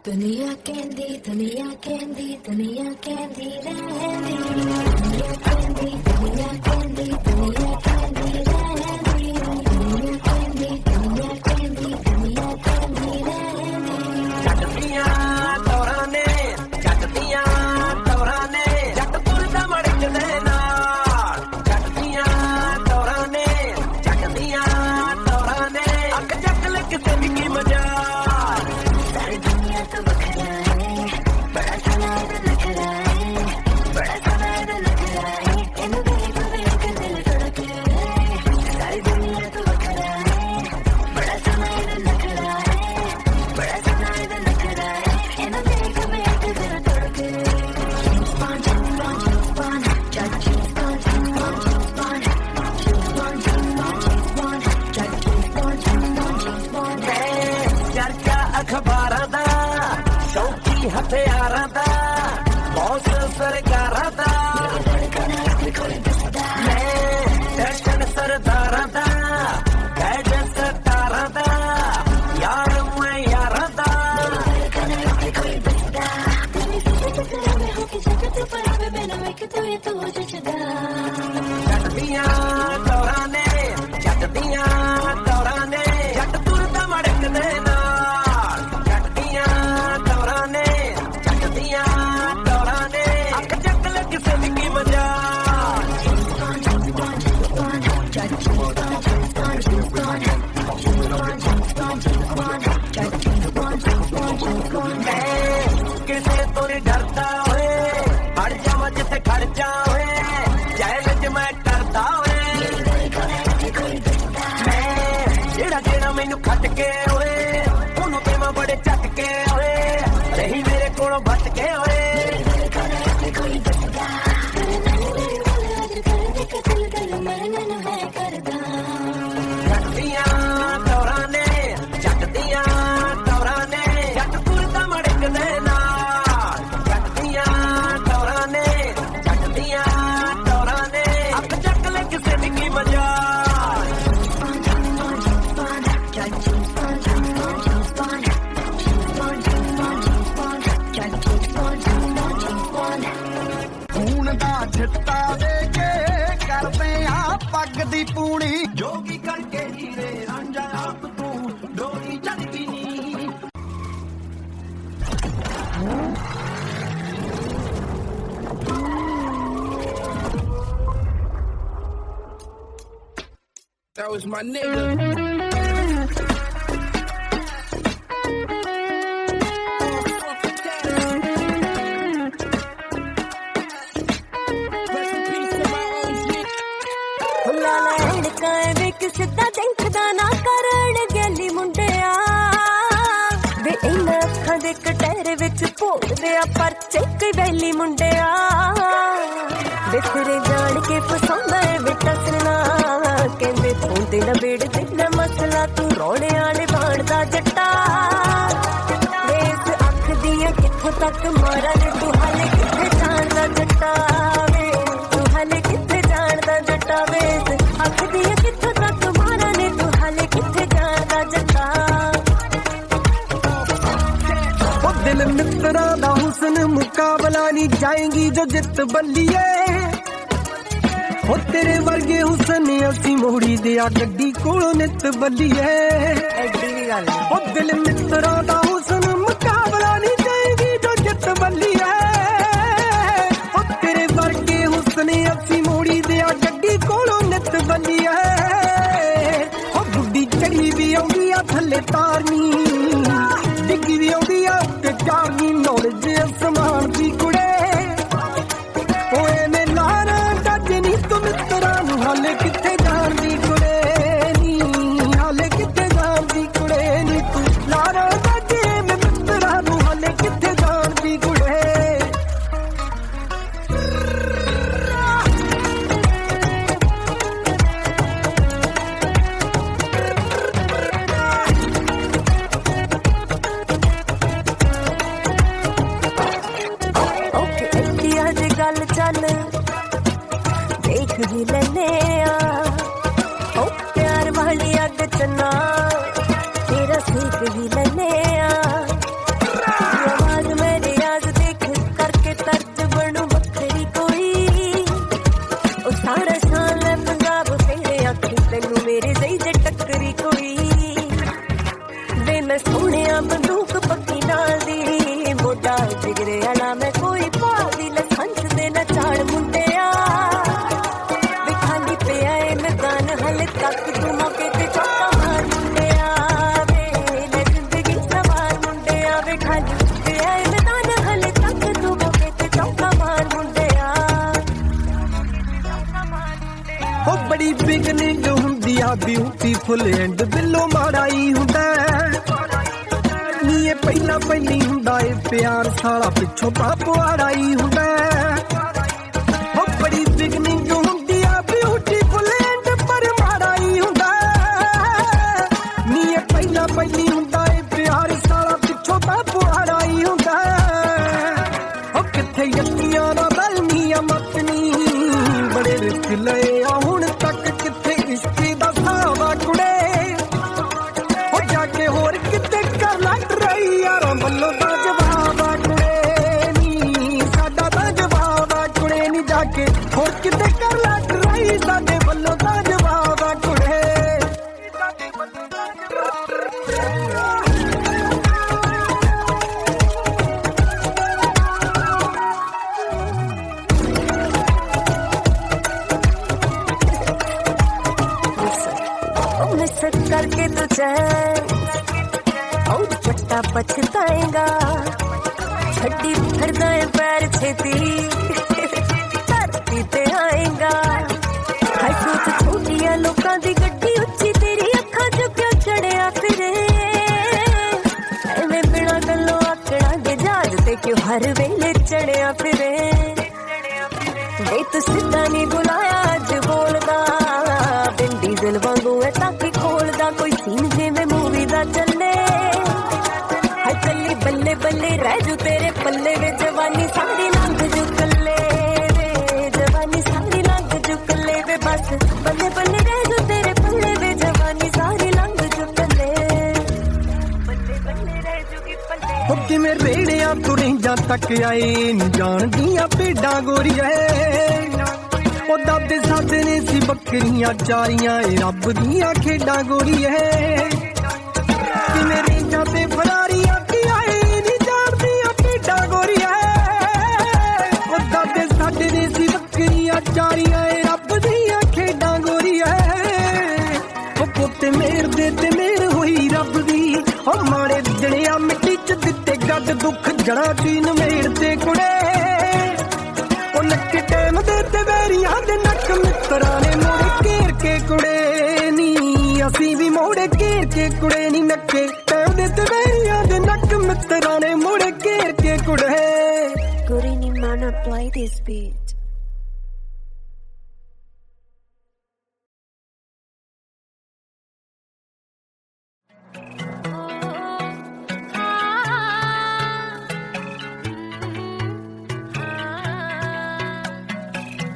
दुनिया कहती दुनिया कहती दुनिया कहती रहती दुनिया कहती दुनिया कहती दुनिया कहती रहती दुनिया कहती दुनिया कहती दुनिया कहती रहती जटदियां तौरां ने जटदियां तौरां ने जट तुरदा मड़क दे नाल जटदियां तौरां ने जटदियां तौरां ने अख जट लग जिंदगी मजाल सारी दुनिया तो बखरा है बड़ा सना है नखरा है बड़ा सना है नखरा है इन देख देख दिल धड़के सारी दुनिया तो बखरा है बड़ा सना है नखरा है बड़ा सना है नखरा है इन देख देख दिल धड़के Spon, spon, spon, judge spon, spon, spon, spon, spon, judge spon, spon. चर्चा अखबारां दा शौकी हथियारां दा बॉस सरकारां दा फैशन सरदारां दा गैजेट सतारां दा यार मैं यारां दा जटदियां तौरां ने जटदियां तौरां ने जट तुरदा मड़क दे नाल जटदियां तौरां ने जटदियां तौरां ने अख जट लग जिंदगी मजाल किसे तो नहीं डरता होए हट जावा जिथे खर्चा होए चैलेंज मैं करता होए जेड़ा जेड़ा मैनू खट के होए ओनू ते मैं बड़े झटके होए नहीं मेरे कोलों बच के होए जटदियां तौरां ने जटदियां तौरां ने जट तुरदा मड़क दे नाल जटदियां तौरां ने जटदियां तौरां ने अख जट लग जिंदगी मजाल खून दा छिट्टा दे के करते आ पग दी पूणी जोगी करके हीरे रांझा आप तू डोरी चढ़ी नी That was my nigga. Rest in peace to my OG. ਹੁਲਾ ਲੈਣ ਕਾਏ ਵੇ ਕਿਸੇ ਦਾ ਦੇਖਦਾ ਨਾ ਕਰਨ ਗੈਲੀ ਮੁੰਡਿਆ ਵੇ ਇਹਨਾਂ ਅੱਖਾਂ ਦੇ ਕਟਹਿਰੇ ਵਿੱਚ ਭੋਗਦੇ ਆ ਪਰਚੇ ਕਈ ਵੈਲੀ ਮੁੰਡਿਆ ਵੇ ਤੇਰੇ ਜਾਣ ਕੇ ਫਸਾਉਂਦਾ ਏ ਵੇ ਟਸਣਾ ਕਹਿੰਦੇ ਤੂੰ ਤੇ ਨਾ ਬੇੜ ਤੇ ਨਾ ਮਸਲਾ ਤੂੰ ਰੋਣੇ ਵਾਲੇ ਬਾਣਦਾ ਜੱਟਾ ਵੇ ਇਸ ਅੱਖ ਦੀਆਂ ਕਿੱਥੋਂ ਤੱਕ ਮਾਰਾਂ ਨੇ ਤੂੰ ਹਾਲੇ ਕਿੱਥੇ ਜਾਣਦਾ ਜੱਟਾ ਵੇ ਤੂੰ ਹਾਲੇ ਕਿੱਥੇ ਜਾਣਦਾ ਜੱਟਾ ਵੇ ਇਸ ਅੱਖ ਦੀਆਂ ਕਿੱਥੋਂ ਤੱਕ ਮਾਰਾਂ ਨੇ ਤੂੰ ਹਾਲੇ ਕਿੱਥੇ ਜਾਣਦਾ ਜੱਟਾ ओ दिल मित्रा दा हुस्न मुकाबला नहीं जाएंगी जो जित बल्लिए ओ तेरे वर्गे हुस्न असी मोड़ी दिया गड्डी कोलों नित बल्लिए ਐਡੀ ਵੀ ਗੱਲ ओ दिल मित्रा दा हुस्न मुकाबला नहीं जाएंगी जो जित बल्लिए ओ तेरे वर्गे हुस्न असी मोड़ी दिया गड्डी कोलों नित बल्लिए ओ बुड्ढी चढ़ी भी आउंदी आ थल्ले तारनी डिग्गी भी आउंदी आ ते जारनी नॉलेज असमान दी कुड़े ओए ने लारा डज नी तू मित्रा नू हाले किथे जान दी कुड़े नी हाले किथे जान दी कुड़े नी तू लारा डज में मित्रा नू हाले किथे जान दी कुड़े ਓਕੇ ਐਡੀ ਅੱਜ ਗੱਲ ਚੱਲ ਦੇਖ ਵੀ ਲੈਨੇ ਆ ਓ ਪਿਆਰ ਵਾਲੀ ਅੱਗ ਚ ਨਾ ਤੇਰਾ ਸੇਕ ਵੀ ਲੈਨੇ ਆ मैं सोने बंदूक पक्की नाल दी मोटा जिगरे वाला मैं कोई पादी लखंच दे न चाड़ मुंडिया वे खाली पे आए मैदान हले तक तू मौके ते चौका मार मुंडिया वे ले जिंदगी सवार मुंडिया वे खाली पे आए मैदान हले तक तू मौके ते चौका मार मुंडिया ओ बड़ी बिगनिंग हुंदी आ ब्यूटीफुल एंड दिलों माड़ाई हुंदा नी ये पहला पहली हुंदा ए प्यार साला पिछों पापवाड़ाई हुंदा ओ बड़ी बिगनिंग हुंदी आ ब्यूटीफुल एंड पर माड़ाई हुंदा नी ये पहला पहली हुंदा ए प्यार साला पिछों पापवाड़ाई हुंदा ओ किथे यत्तियां दा बल नी आ मतनी बड़े रिस्क लए आ हुण तक किथे इश्क दा सावा कुड़े हो जाके होर किते कर लट रही यारां बल्लों दा जवाब आ कुड़े नी साडा दा जवाब आ कुड़े नी जाके होर किते कर लट रही साडे बल्लों दा जवाब आ कुड़े मिस करके तू चैन और चट्टा पछताएगा छड्डी फिरदा है पैर छेती धरती ते आएगा हाय सोच छोटिया लोकां दी गड्डी उच्ची तेरी अखां च क्यों चढ़िया फिरे एवें बिना गल्लों आकड़ा दे जहाज ते क्यों हर वेले चढ़िया फिरे वे तू सिद्धा नहीं बुलाया अज बोलदा बिन डीजल वांगू है ताकि खोलदा कोई सीन जिवें मूवी दा चले हाय चली बल्ले बल्ले रह जू तेरे पल्ले वे जवानी सारी लंघ जू कल्ले वे जवानी सारी लंघ जू कल्ले वे बस बल्ले बल्ले रह जू तेरे पल्ले वे जवानी सारी लंघ जू कल्ले बल्ले बल्ले रह जूगी पल्ले हो किवें रेड़ियां तुरियां तक आए नी जाणदियां भेडां गोरीए ओ दादे सादे ने सी बकरियां चारियां ए रब दियां खेडां गोरीए किवें रेंजां ते फरारियां की आए नी जाणदियां भेडां गोरीए ओ दादे सादे ने सी बकरियां चारियां ए रब दियां खेडां गोरीए ओ पुत्ते मेर दे ते मेर होई रब दी ओ माड़े जणिया मिट्टी च दित्ते गड्ड दुख जड़ा चीन मेर ते कुड़े ओ नक टैम दे ते वेरियां दे नक मित्तरां ने मोड़े घेर के कुड़े नी असीं भी मोड़े घेर के कुड़े नी नक्के टैम दे ते वेरियां दे नक मित्तरां ने मोड़े घेर के कुड़े Gurini mana play this beat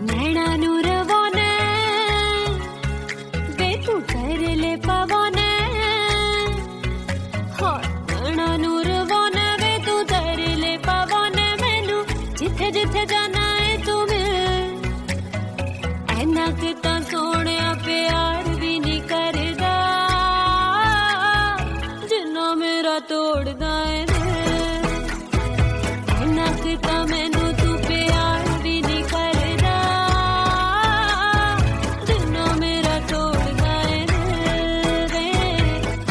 नैना नूर वोने बे तू कर ले पवने हो नैना नूर वोने बे तू कर ले पवने मैनू जिथे जिथे जाना है तुम्हें ऐना किता सोने प्यार भी नहीं करदा जिन्ना मेरा तोड़दा है ऐना किता मैनू तू प्यार भी नहीं करदा जिन्ना मेरा तोड़दा है रे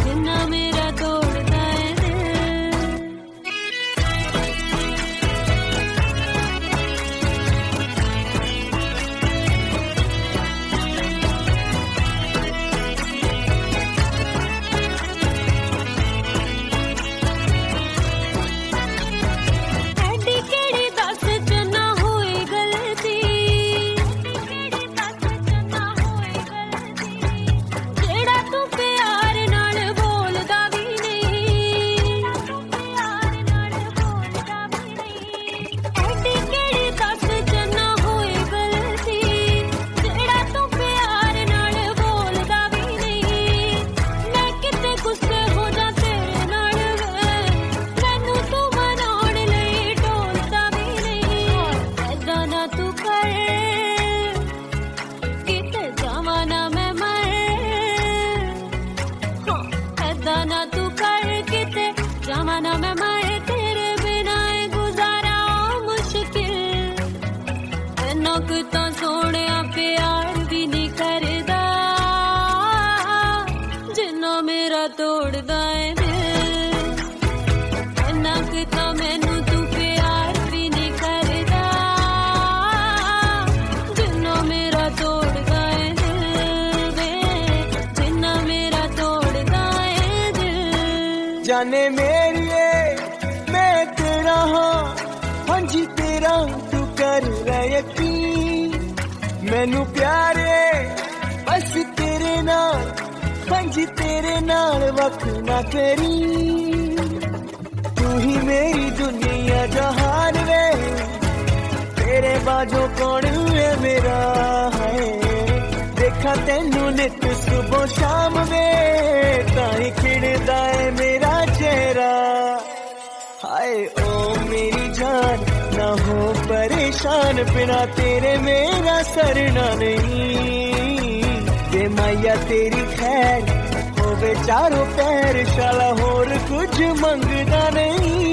जिन्ना मेरा तोड़दा है ਐਡੀ ਕਿਹੜੀ ਦੱਸ जाने मेरिए मैं तेरा हाँ हाँ जी तेरा तू कर ले यकीन मैनू प्यारे बस तेरे नाल हाँ जी तेरे नाल वक्त ना करी तू ही मेरी दुनिया जहान वे तेरे बाजो कौन है मेरा है देखा तेनू नित सुबह शाम वे ताई खिड़दा है मेरा चेहरा हाय ओ मेरी जान ना हो परेशान बिना तेरे मेरा सरना नहीं ते माया तेरी खैर होवे चारों पैर शाला होर कुछ मंगदा नहीं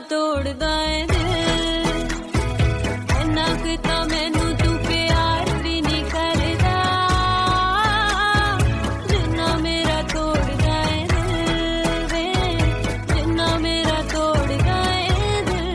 तोड़दा है दिल इन्ना किता मैनू तू प्यार भी नहीं करदा जिन्ना मेरा तोड़दा है दिल वे जिन्ना मेरा तोड़दा है दिल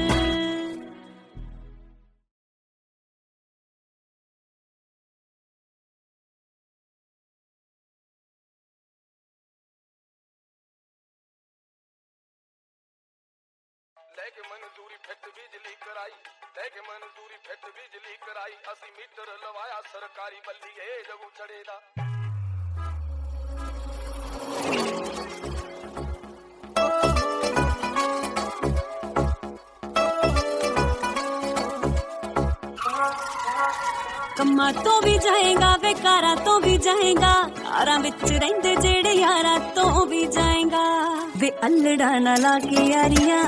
लेके मंजूरी फिट बिजली कराई लेके मंजूरी फिट बिजली कराई असी मीटर लवाया सरकारी बल्ली जगू चढ़ेदा कम्मा तो भी जाएगा बेकारा तो भी जाएगा यारां विच रहिंदे जेड़े यारां तो भी जाएगा वे अल्लड़ा ना लाके यारियां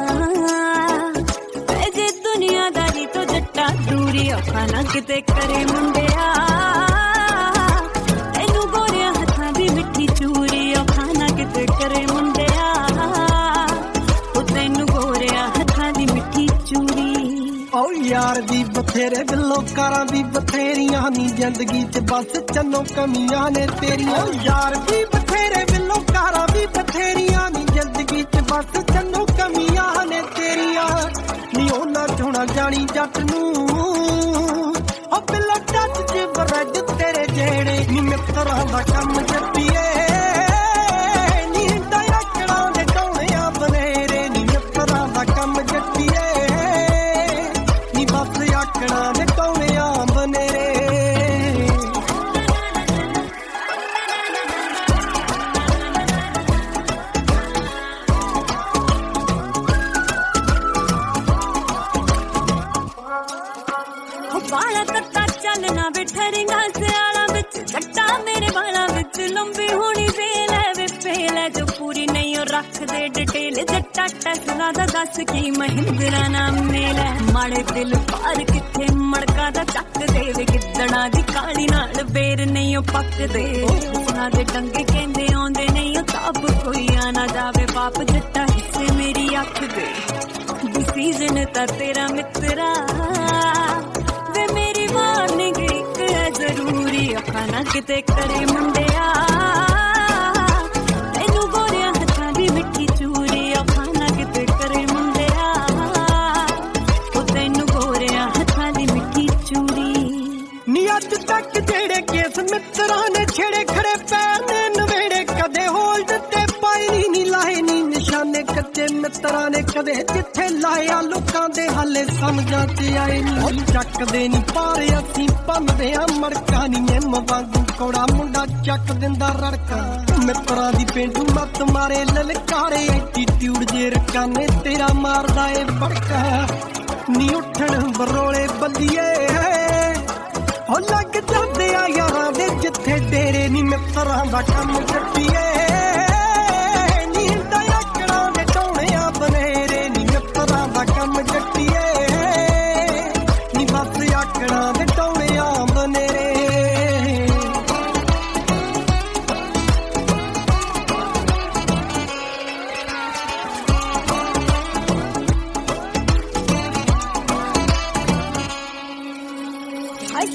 जे दुनियादारी तो जट्टा दूरी औखा किते करे मुंडिया एनू गोरिया हत्थां दी मिठी चूरी औखा किते करे मुंडिया ओ तैनू गोरिया हत्थां दी मिठी चूरी ओ यार दी बथेरे बिल्लो कारां दी बथेरियां नी जिंदगी च बस चन्नो कमियां ने तेरियां यार दी बथेरे बिल्लो कारां दी बथेरियां नी जिंदगी च बस चन्नो कमियां ने तेरियां नी ओना छोड़ा जानी जट नू ओ बिल्लो टच च ब्रेड तेरे जेड़े नी मित्तरां दा कम जप्पीए नी डायरेक्टरां दे टोणियां बनेरे नी मित्तरां दा कम जप्पीए बस आकड़ा ने टोणियां बनेरे बाला तत्ता चलना बिठरेगा सियाला बिच जट्टा मेरे बाला बिच लंबी होनी बेल है वे पेल है जो पूरी नहीं और रख दे डिटेल जट्टा टेस्ला दा दस की महिंद्रा नाम मेल है माड़े दिल पार किथे मड़का दा चक दे वे किदड़ा दी काली नाल बेर नहीं ओ पक दे उना दे डंगे कहंदे आंदे नहीं ओ ताब कोई आना जावे पाप जट्टा हिस्से मेरी अख दे डिसीजन ता तेरा मित्रा वे मेरी वार्निंग एक है जरूरी खाना किते करे मुंडिया एनू गोरिया हत्थां दी मिठी चूरी खाना किते करे मुंडिया ओ तैनू गोरिया हत्थां दी मिठी चूरी नी अज तक जेड़े केस मित्रा ने छेड़े खड़े पैर ने नवेड़े कदे होल्ड ते पाई नी लाए नी निशाने कच्चे मित्रा ने कदे जिथे लाया लोकां दे हाले समझां ते आए नी चकदे नी पारे असीं पंदे आ मड़का नी निम वांगू कोड़ा मुंडा चक दिंदा रड़का मित्रा दी पेंडू मत मारे ललकारे एटीट्यूड जे रकाने तेरा मारदा ए बड़का ਨੀ ਉੱਠਣ ਬਰੋਲੇ ਬੱਲੀਏ ਹੋ ਲੱਗ ਜਾਂਦੇ ਆ ਯਾਰਾਂ ਦੇ ਜਿੱਥੇ ਡੇਰੇ ਨੀ ਮਿੱਤਰਾਂ ਦਾ ਕੰਮ ਜੱਟੀਏ ਨੀ ਹਿੰਦਾ ਆਕੜਾਂ ਦੇ ਟੋਣਿਆਂ ਬਨੇਰੇ ਨੀ ਮਿੱਤਰਾਂ ਦਾ ਕੰਮ ਜੱਟੀਏ ਨੀ ਬਸ ਆਕੜਾਂ ਦੇ ਟੋਣਿਆਂ ਬਨੇਰੇ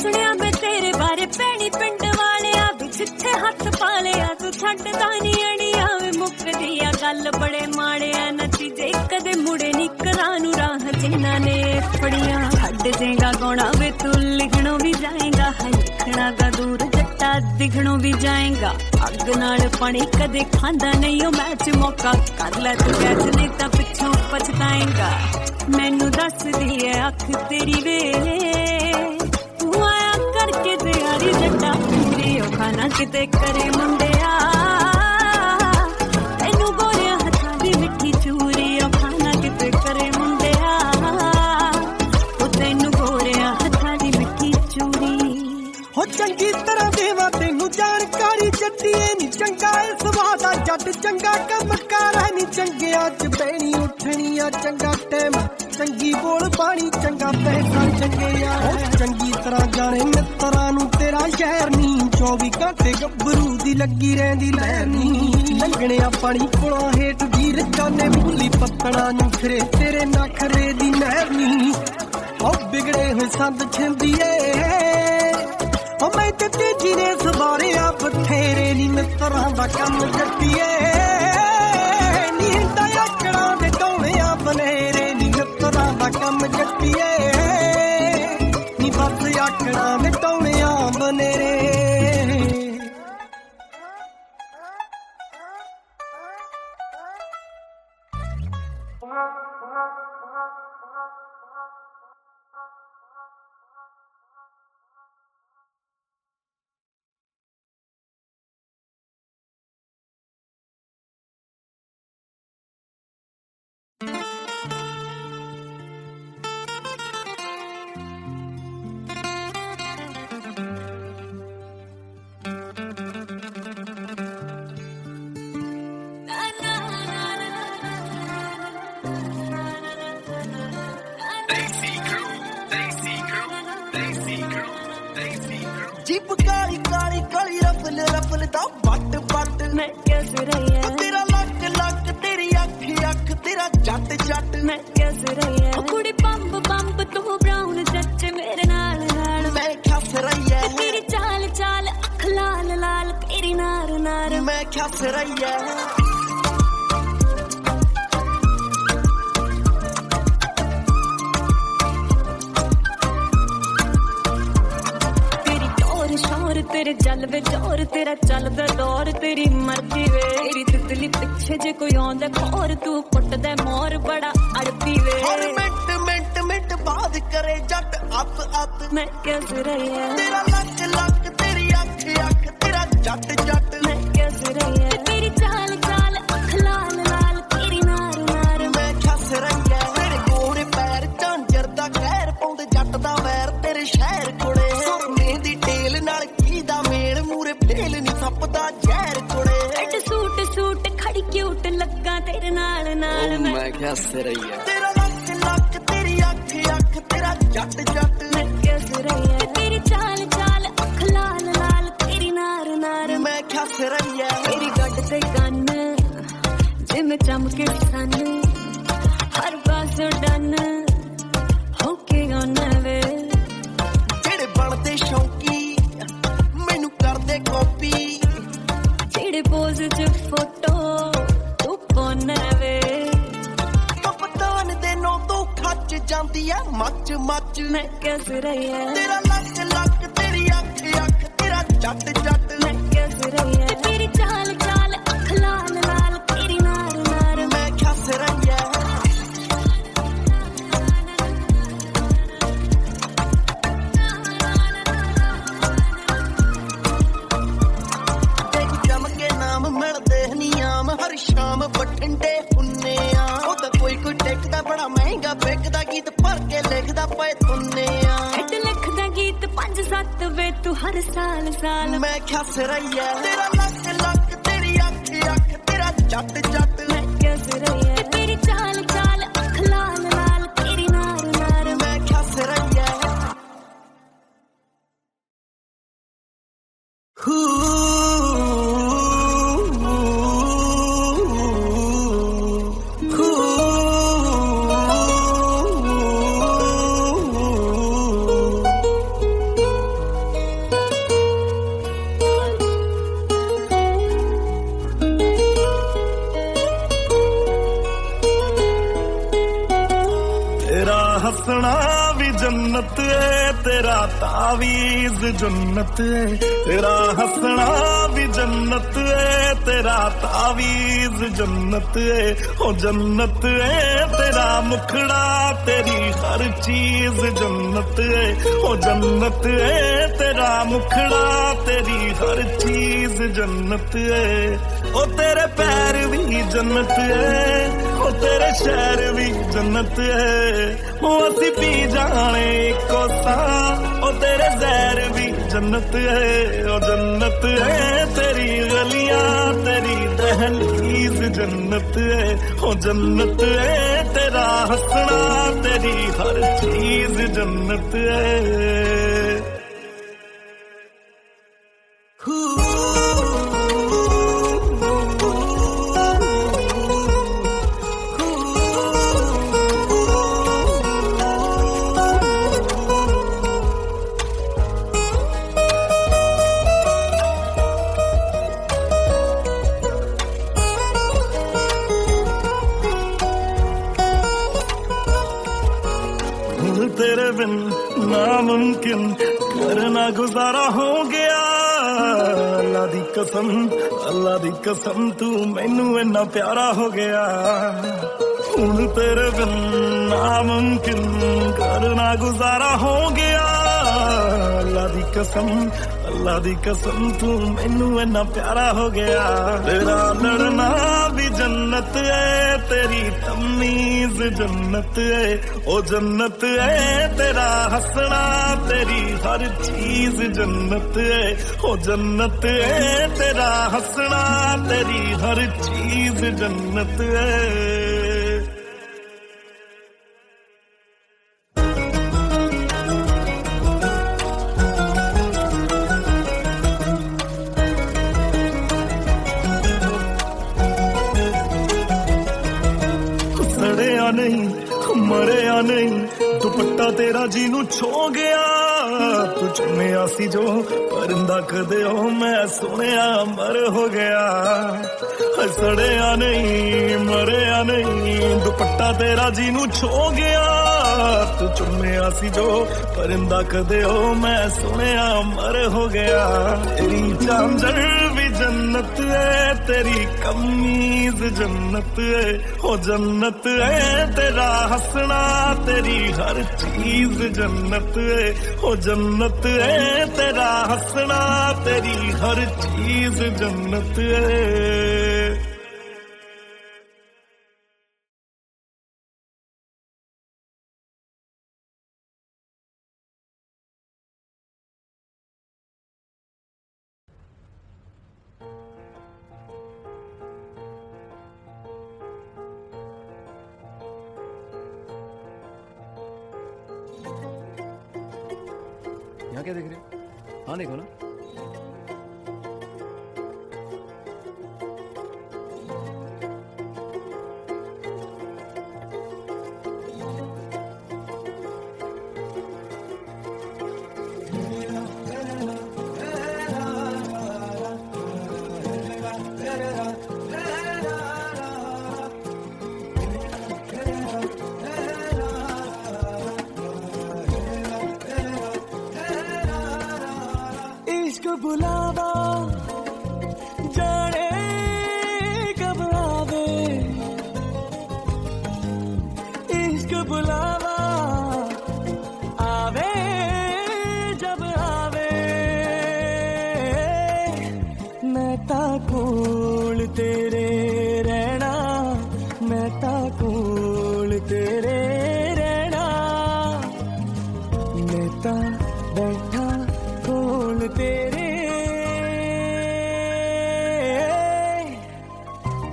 ਸੁਣਿਆ ਮੈਂ ਤੇਰੇ ਬਾਰੇ ਭੈਣੀ ਪਿੰਡ ਵਾਲਿਆ ਵੀ ਜਿੱਥੇ ਹੱਥ ਪਾ ਲਿਆ ਤੂੰ ਛੱਡਦਾ ਨੀ ਅੜੀਆਂ ਵੇ ਮੁੱਕਦੀ ਆ ਗੱਲ ਬੜੇ ਮਾੜਿਆ ਨਤੀਜੇ ਕਦੇ ਮੁੜੇ ਨੀ ਕਰਾਂ ਨੂੰ ਰਾਹ ਜਿਨ੍ਹਾਂ ਨੇ ਫੜੀਆਂ ਛੱਡ ਜੇਗਾ ਗਾਉਣਾ ਵੇ ਤੂੰ ਲਿਖਣੋਂ ਵੀ ਜਾਏਗਾ ਲਿਖਣਾ ਦਾ ਦੂਰ ਜੱਟਾ ਦਿਖਣੋਂ ਵੀ ਜਾਏਗਾ ਅੱਗ ਨਾਲ ਪਾਣੀ ਕਦੇ ਖਾਂਦਾ ਨਹੀਂ ਉਹ ਮੈਚ ਮੌਕਾ ਕਰ ਲੈ ਤੂੰ ਕੈਚ ਨਹੀਂ ਤਾਂ ਪਿੱਛੋਂ ਪਛਤਾਏਗਾ ਮੈਨੂੰ ਦੱਸਦੀ ਐ ਅੱਖ ਤੇਰੀ ਵੇ ਕਰਕੇ ਤਿਆਰੀ ਜੱਟਾ ਪੂਰੀ ਉਹ ਖਾਣਾ ਕਿਤੇ ਕਰੇ ਮੁੰਡਿਆ ਤੈਨੂੰ ਗੋਰਿਆਂ ਹੱਥਾਂ ਦੀ ਮਿੱਠੀ ਚੂਰੀ ਉਹ ਖਾਣਾ ਕਿਤੇ ਕਰੇ ਮੁੰਡਿਆ ਉਹ ਤੈਨੂੰ ਗੋਰਿਆਂ ਹੱਥਾਂ ਦੀ ਮਿੱਠੀ ਚੂਰੀ ਹੋ ਚੰਗੀ ਤਰ੍ਹਾਂ ਦੇਵਾ ਤੈਨੂੰ ਜਾਣਕਾਰੀ ਜੱਟੀਏ ਨੀ ਚੰਗਾ ਏ ਸੁਭਾਅ ਦਾ ਜੱਟ ਚੰਗਾ ਕੰਮ ਕਰ ਨੀ ਚੰਗਿਆਂ ਚ ਬੈਣੀ ਉੱਠਣੀ ਆ ਚੰਗਾ ਟਾਈਮ ਚੰਗੀ ਬੋਲ ਪਾਣੀ ਚੰਗਾ ਪੈਸਾ ਚੰਗਿਆ ਚੰਗੀ ਤਰ੍ਹਾਂ ਜਾਣੇ ਮਿੱਤਰਾਂ ਨੂੰ ਤੇਰਾ ਸ਼ਹਿਰ ਨੀ 24 ਘੰਟੇ ਗੱਭਰੂ ਦੀ ਲੱਗੀ ਰਹਿੰਦੀ ਲਹਿਰ ਨੀ ਲੰਘਣਿਆ ਪਾਣੀ ਕੋਲੋਂ ਹੇਠ ਵੀਰ ਜਾਨੇ ਭੁੱਲੀ ਪੱਤਣਾ ਨੂੰ ਫਿਰੇ ਤੇਰੇ ਨਖਰੇ ਦੀ ਨਹਿਰ ਨੀ ਉਹ ਵਿਗੜੇ ਹੋਏ ਸੰਦ ਛਿੰਦੀਏ ਉਹ ਮੈਂ ਤੇ ਤੇਜੀ ਨੇ ਸਵਾਰਿਆ ਬਥੇਰੇ ਨੀ ਮਿੱਤਰਾਂ ਦਾ ਕੰਮ ਜੱਟੀਏ ਨੀ ਹਿੰਦਾ ਆਕੜਾਂ ਦੇ ਟੋਣਿਆਂ ਬਨੇਰੇ ਨੀ ਮਿੱਤਰਾਂ ਦਾ ਕੰਮ ਜੱਟੀਏ ਨੀ ਬਸ ਆਕੜਾਂ ਦੇ ਟੋਣਿਆਂ ਬਨੇਰੇ ਜਿਬ ਕਾਲੀ ਕਾਲੀ ਕਾਲੀ ਰਫਲ ਰਫਲ ਦਾ ਵੱਟ ਵੱਟ ਮੈਂ ਕਿਸ ਰਹੀ ਤੇਰਾ ਲੱਕ ਲੱਕ ਤੇਰੀ ਅੱਖ ਅੱਖ ਤੇਰਾ ਜੱਟ ਜੱਟ ਮੈਂ ਕਿਸ ਰਹੀ ਉਹ ਕੁੜੀ ਪੰਪ ਪੰਪ ਤੂੰ ਬਰਾਊਨ ਜੱਟ ਮੇਰੇ ਨਾਲ ਨਾਲ ਮੈਂ ਖਸ ਰਹੀ ਐ ਤੇਰੀ ਚਾਲ ਚਾਲ ਅੱਖ ਲਾਲ ਲਾਲ ਤੇਰੀ ਨਾਰ ਨਾਰ ਮੈਂ ਖਸ ਰਹੀ ਐ ਸ਼ੋਰ ਤੇਰੇ ਜਲ ਵਿੱਚ ਔਰ ਤੇਰਾ ਚੱਲਦਾ ਦੌਰ ਤੇਰੀ ਮਰਜ਼ੀ ਵੇ ਤੇਰੀ ਤਿਤਲੀ ਪਿੱਛੇ ਜੇ ਕੋਈ ਆਉਂਦਾ ਖੋਰ ਤੂੰ ਪੁੱਟਦਾ ਮੋਰ ਬੜਾ ਅੜਪੀ ਵੇ ਹਰ ਮਿੰਟ ਮਿੰਟ ਮਿੰਟ ਬਾਅਦ ਕਰੇ ਜੱਟ ਅੱਤ ਅੱਤ ਮੈਂ ਕਿਸ ਰਹੀ ਐ ਤੇਰਾ ਲੱਕ ਲੱਕ ਤੇਰੀ ਅੱਖ ਅੱਖ ਤੇਰਾ ਜੱਟ ਜੱਟ ਮੈਂ ਕਿਸ ਰਹੀ ਐ ਤੇਰੀ ਚਾਲ ਚਾਲ ਅੱਖ ਲਾਲ ਲਾਲ ਤੇਰੀ ਨਾਰ ਨਾਰ ਮੈਂ ਖਸ ਰਹੀ ਐ ਤੇਰੇ ਗੋਰੇ ਪੈਰ ਝਾਂਜਰ ਦਾ ਕਹਿਰ ਪਾਉਂਦੇ ਜੱਟ ਦਾ ਵੈਰ ਤੇਰੇ ਸ਼ਹਿਰ ਕੋਲੇ ਸੁਰਮੇ ਦੀ ਟੇਲ ਨਾਲ ਕੀ ਦਾ ਮੇਲ ਮੂਰੇ ਫੇਲ ਨਹੀਂ ਸੱਪਦਾ ਜ਼ਹਿਰ ਕੋਲੇ ਐਟ ਸੂਟ ਸੂਟ ਖੜੀ ਕਿਊਟ ਲੱਗਾ ਤੇਰੇ ਨਾਲ ਨਾਲ ਮੈਂ ਖਸ ਰਹੀ ਐ ਤੇਰਾ ਲੱਕ ਲੱਕ ਤੇਰੀ ਅੱਖ ਅੱਖ ਤੇਰਾ ਜੱਟ ਜੱਟ ਮੈਂ ਕਿਸ ਰਹੀ ਐ ਤੇਰੀ ਚਾਲ ਚਾਲ ਅੱਖ ਲਾਲ ਲਾਲ ਤੇਰੀ ਨਾਰ ਨਾਰ ਮੈਂ ਖਸ ਰਹੀ ਐ ਤੇਰੀ ਗੱਡ ਤੇ ਕੰਨ ਜਿਵੇਂ ਚਮਕੇ ਸਨ ਹਰ ਪਾਸੋਂ ਡਨ ਹੋ ਕੇ ਗਾਣਾ ਵੇ ਜਿਹੜੇ ਬਣਦੇ ਸ਼ੌਂਕੀ ਮੈਨੂੰ ਕਰਦੇ ਕਾਪੀ ਜਿਹੜੇ ਪੋਜ਼ 'ਚ ਫੋਟੋ ਤੂੰ ਪਾਉਣਾ ਵੇ ਕਪਤਾਨ ਦੇ ਨੋਂ ਤੋਂ ਖੱਚ ਜਾਂਦੀ ਐ ਮੱਚ ਮੱਚ ਮੈਂ ਕਿਸ ਰਹੀ ਐ ਤੇਰਾ ਲੱਕ ਲੱਕ ਤੇਰੀ ਅੱਖ ਅੱਖ ਤੇਰਾ ਜੱਟ ਜੱਟ ਮੈਂ ਕਿਸ ਰਹੀ ਐ ਤੇਰੀ ਚਾਲ ਚਾਲ ਅੱਖ ਲਾਲ ਲਾਲ ਤੇਰੀ ਨਾਰ ਨਾਰ ਮੈਂ ਖਸ ਰਹੀ ਐ ਦੇਖ ਜਮ ਕੇ ਨਾਮ ਮਿਲਦੇ ਨੀ ਆਮ ਹਰ ਸ਼ਾਮ ਬਠਿੰਡੇ ਹੁੰਨੇ ਆ ਉਹ ਤਾਂ ਕੋਈ ਟਿਕਦਾ ਬੜਾ ਮਹਿੰਗਾ ਵਿਕਦਾ ਗੀਤ ਭਰ ਕੇ ये लिखदा पे तुन्ने आ हिट लिखदा गीत 5-7 वे तू हर साल साल मैं क्या सरैया तेरा लक लक तेरी अख अख तेरा जट जट मैं क्या सरैया तेरी चाल चाल अख लाल लाल तेरी नार नार मैं क्या सरैया तेरा हंसना भी जन्नत है तेरा तावीज़ जन्नत है तेरा हंसना भी जन्नत है तेरा तावीज़ जन्नत है ओ जन्नत है तेरा मुखड़ा तेरी हर चीज जन्नत है ओ जन्नत है तेरा मुखड़ा तेरी हर चीज जन्नत है ओ तेरे पैर भी जन्नत है ओ तेरे शहर भी जन्नत है ओ असी पी जाने को सा ओ तेरे जहर भी जन्नत है ओ जन्नत है तेरी गलियां तेरी दहलीज जन्नत है ओ जन्नत है तेरा हंसना तेरी हर चीज जन्नत है तेरे बिन नामुमकिन करना गुजारा हो गया अल्लाह दी कसम तू मैनू इन्ना प्यारा हो गया हुण तेरे बिन नामुमकिन करना गुजारा हो गया अल्लाह दी कसम तू मैनू इन्ना प्यारा हो गया तेरा लड़ना भी जन्नत है तेरी तमीज जन्नत है ओ जन्नत है तेरा हंसना तेरी हर चीज जन्नत है ओ जन्नत है तेरा हंसना तेरी हर चीज जन्नत है नहीं मरिया नहीं दुपट्टा तेरा जी नू छो गया तू चुनिया सी जो परिंदा कदे हो मैं सुनिया मर हो गया सड़िया नहीं मरिया नहीं दुपट्टा तेरा जी नू छो गया तू चुनिया सी जो परिंदा कदे हो मैं सुनिया मर हो गया तेरी झांझर भी जन्नत है तेरी कमीज जन्नत है हो जन्नत है तेरा हंसना तेरी हर चीज जन्नत है हो जन्नत है तेरा हंसना तेरी हर चीज जन्नत है यहाँ क्या देख रहे हो? हाँ देखो ना। बुलावा जाने कब आवे इश्क बुलावा आवे जब आवे मैं ताकोल तेरे रहना मैं ताकोल तेरे रहना ਤਾਂ ਬੈਠਾ ਕੋਲ ਤੇਰੇ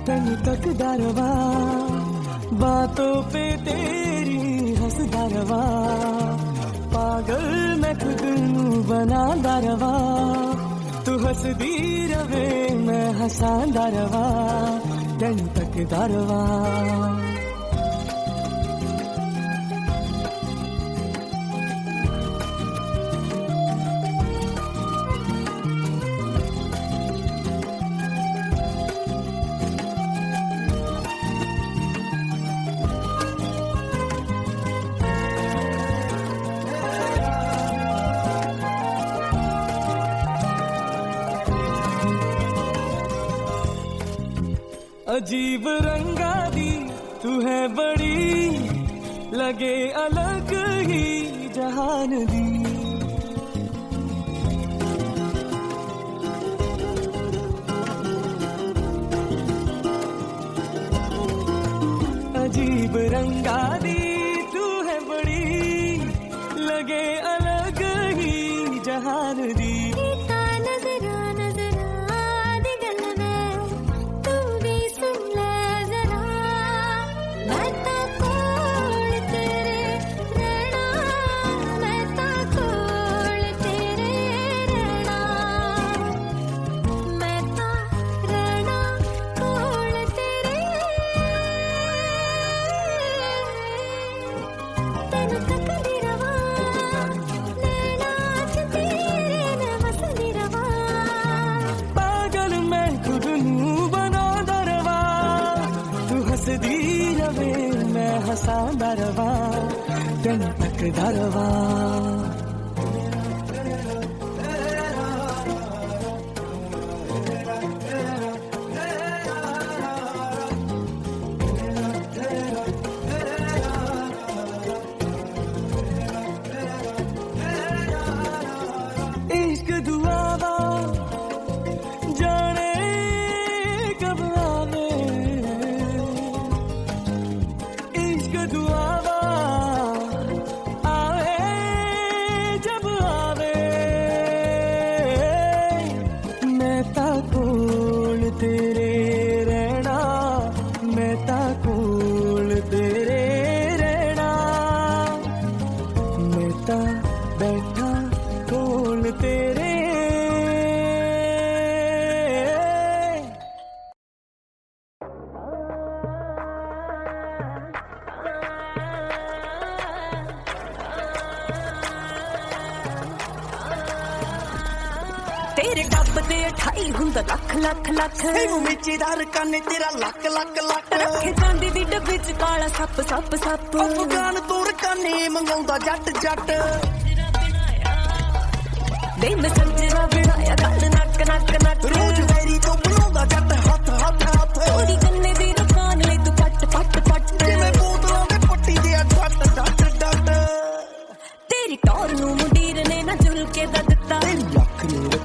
ਤੈਨੂੰ ਤੱਕਦਾ ਰਵਾ ਬਾਤੋਂ पे तेरी हंसदा रवा पागल मैं खुद नू बनांदा रवा तू हंसदी रवे मैं हसांदा रवा तैनू तकदा रवा अजीब रंगा दी तू है बड़ी लगे अलग ही जहान दी अजीब रंगा दी तू है बड़ी लगे अलग ही जहान दी हसांदा रवा तैनू तकदा रवा इश्क दुआवा जाने कब आवे दुआवा आवे जब आवे मैं ता कोल तेरे रहना मैं ता कोल तेरे रहना मैं ता बैठा कोल तेरे तेरे डब ते 28 हुंदा लख लख लख मिचीदार काने तेरा लक लक लक रखे चांदी दी डब्बे च काला सप सप सप अफगान तोर काने मंगाउंदा जट जट दे मैं संजरा बनाया गल नक नक नक रोज मेरी तो बनाउंदा जट हथ हथ हथ थोड़ी गन्ने दी दुकान ले तू पट पट पट जिवें बोतलों दे पट्टी दे डट डट डट तेरी टौर नू मुंडीर ने ना जुल के दा दित्ता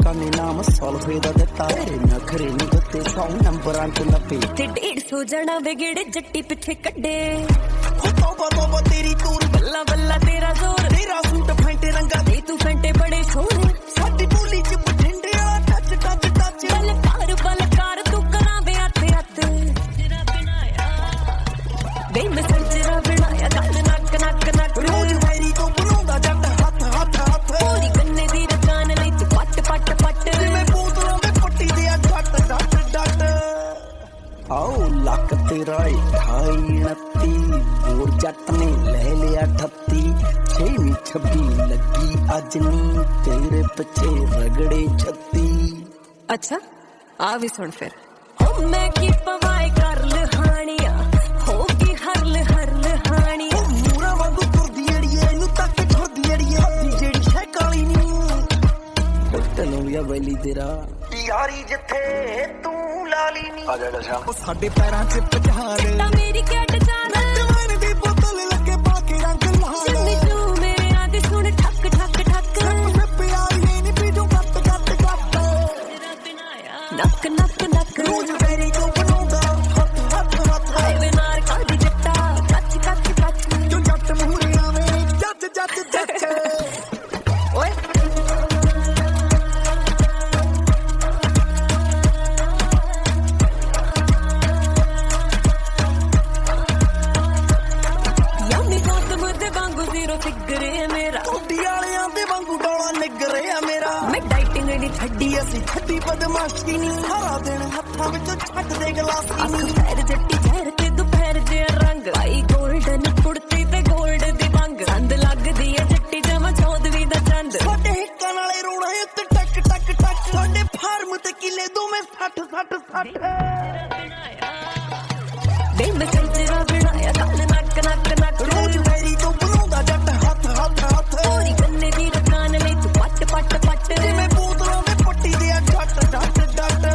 काने नाम सॉल्वे दा दिता तेरे नखरे नी दत्ते 100 नंबरां च नपे ते 150 जना वेगड़े जट्टी पिछे कड्डे हो तौबा तेरी तूर बल्ला बल्ला तेरा जोर तेरा सूट फैंटे रंगा दे तू फैंटे बड़े सोहणे साडी बोली च बठिंडे वाला टच टच टच बलकार तू करावे हथ हथ तेरा बनाया वे मैं संजरा बनाया गल नक नक नक रोज मेरी तो बनाउंदा जट हथ हथ हथ पूरी गन्ने दी रकान ले तू पट पट पट जिवें बोतलों दे पट्टी दे डट डट डट आओ लक तेरा 28 और जट ने ले लिया 38 6वीं 26 लगी अज नी तेरे पिछे रगड़े 36 अच्छा आ भी सुन फिर ओ मैं की पवाए कर लहानिया होगी हर लहानिया मूरा वांगू तुरदी अड़िए नु तक ठुरदी अड़िए जेड़ी है काली नी तैनू भी वैली तेरा यारी जिथे तू लाली नी आ जा शाम ओ साडे पैरां च पछाड़ मेरी कैट चाल जवान दी बोतल लगे बाकी रंग लहाड़ जिन्नी तू मेरे आदि सुन ठक ठक ठक मैं प्यारी नी पीजू कट कट कट तेरा बनाया नक नक नक रोज मेरी तो बनाउंदा हथ हथ हथ हाईवे नार कादी जट्टा कच कच कच जो जट मूरे आवे जट जट जट है मेरा ਕੋਟੀ ਵਾਲਿਆਂ ਦੇ ਵਾਂਗੂ ਡੋਲਾ ਨਿਗਰਿਆ ਮੇਰਾ मैं डाइटिंग नहीं ਛੱਡੀ ਅਸੀਂ ਛੱਡੀ ਬਦਮਾਸ਼ੀ ਨਹੀਂ ਸਾਰਾ ਦਿਨ ਹੱਥਾਂ ਵਿੱਚੋਂ ਛੱਡ ਦੇ ਗਲਾਸੀ अख ਨਹੀਂ पैर जट्टी ठहर ते दोपहर जे रंग आई गोल्डन कुर्ती ते गोल्ड दी बंग संद लगदी है जट्टी जमा चौदवी दा चंद ਸਾਡੇ ਹਿੱਕਾਂ ਨਾਲੇ ਰੋਣਾ ਉੱਤੇ ਟਕ ਟਕ ਟਕ ਸਾਡੇ ਫਾਰਮ ਤੇ ਕਿਲੇ ਦੋਵੇਂ 60 60 60 वे मैं चलचरा बनाया कल नक नक नक ਰੋਜ਼ ਮੇਰੀ ਤੋਂ ਬਣਾਉਂਦਾ ਜੱਟ ਹੱਥ ਹੱਥ ਹੱਥ पूरी गन्ने दी दुकान ले तू पट पट पट ਜਿਵੇਂ ਬੋਤਲਾਂ ਦੇ ਪੱਟੀ ਦੇ ਜੱਟ ਜੱਟ ਜੱਟ